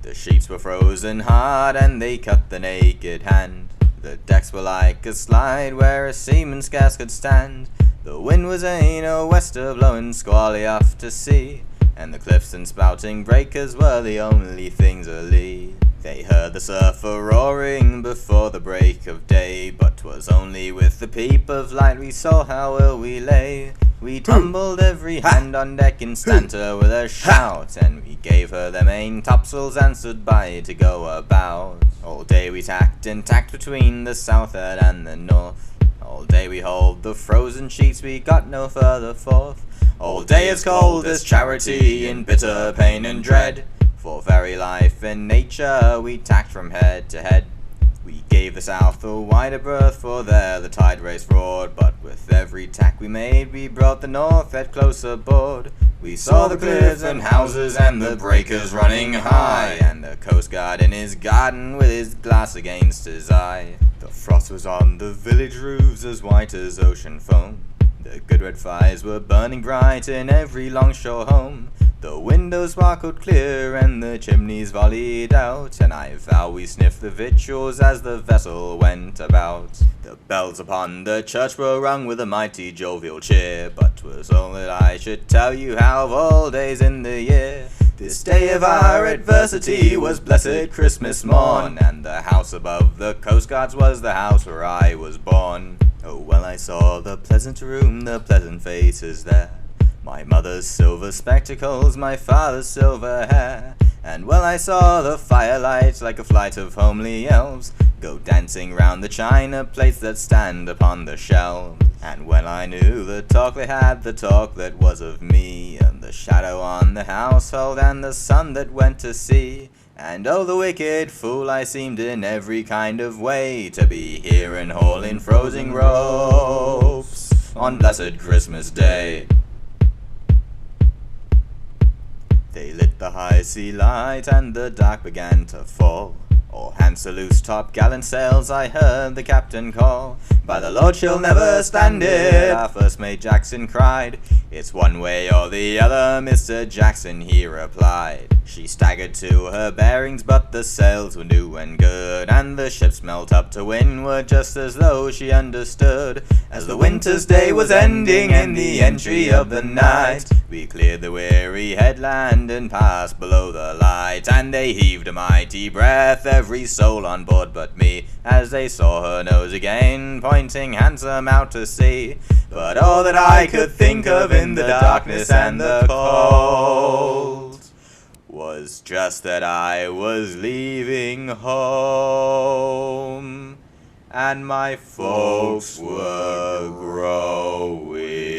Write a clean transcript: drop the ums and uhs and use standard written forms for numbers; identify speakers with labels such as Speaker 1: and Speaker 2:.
Speaker 1: The sheets were frozen hard and they cut the naked hand. The decks were like a slide where a seaman scarce could stand. The wind was a wester blowing squally off to sea, and the cliffs and spouting breakers were the only things alee. They heard the surf a-roaring before the break of day, but 'twas only with the peep of light we saw how ill we lay. We tumbled every hand on deck in stanter with a shout, and we gave her the main topsails and stood by to go about. All day we tacked and tacked between the south'ard and the north. All day we hauled the frozen sheets, we got no further forth. All day as cold as charity in bitter pain and dread. For very life and nature we tacked from head to head. We gave the south a wider berth, for there the tide raced roared, but with every tack we made we brought the north head closer aboard. We saw the cliffs and houses and the breakers running high, and the coast guard in his garden with his glass against his eye. The frost was on the village roofs as white as ocean foam. The good red fires were burning bright in every longshore home. The windows sparkled clear and the chimneys volleyed out, and I vow we sniffed the victuals as the vessel went about. The bells upon the church were rung with a mighty jovial cheer, but 'twas all that I should tell you how of all days in the year this day of our adversity was blessed Christmas morn, and the house above the coast guards was the house where I was born. Oh, well, I saw the pleasant room, the pleasant faces there, my mother's silver spectacles, my father's silver hair. And well, I saw the firelight like a flight of homely elves go dancing round the china plates that stand upon the shelves. And when I knew the talk they had, the talk that was of me, and the shadow on the household, and the son that went to sea. And oh, the wicked fool I seemed in every kind of way to be here and hauling frozen ropes on blessed Christmas Day. They lit the high sea light and the dark began to fall. All hands to loose topgallant sails, I heard the captain call. By the Lord, she'll never stand it, our first mate Jackson cried. It's one way or the other, Mr. Jackson, he replied. She staggered to her bearings, but the sails were new and good, and the ship smelt up to windward just as though she understood. As the winter's day was ending and the entry of the night, we cleared the weary headland and passed below the light, and they heaved a mighty breath, every soul on board but me, as they saw her nose again pointing handsome out to sea. But all that I could think of in the darkness and the cold was just that I was leaving home, and my folks were growing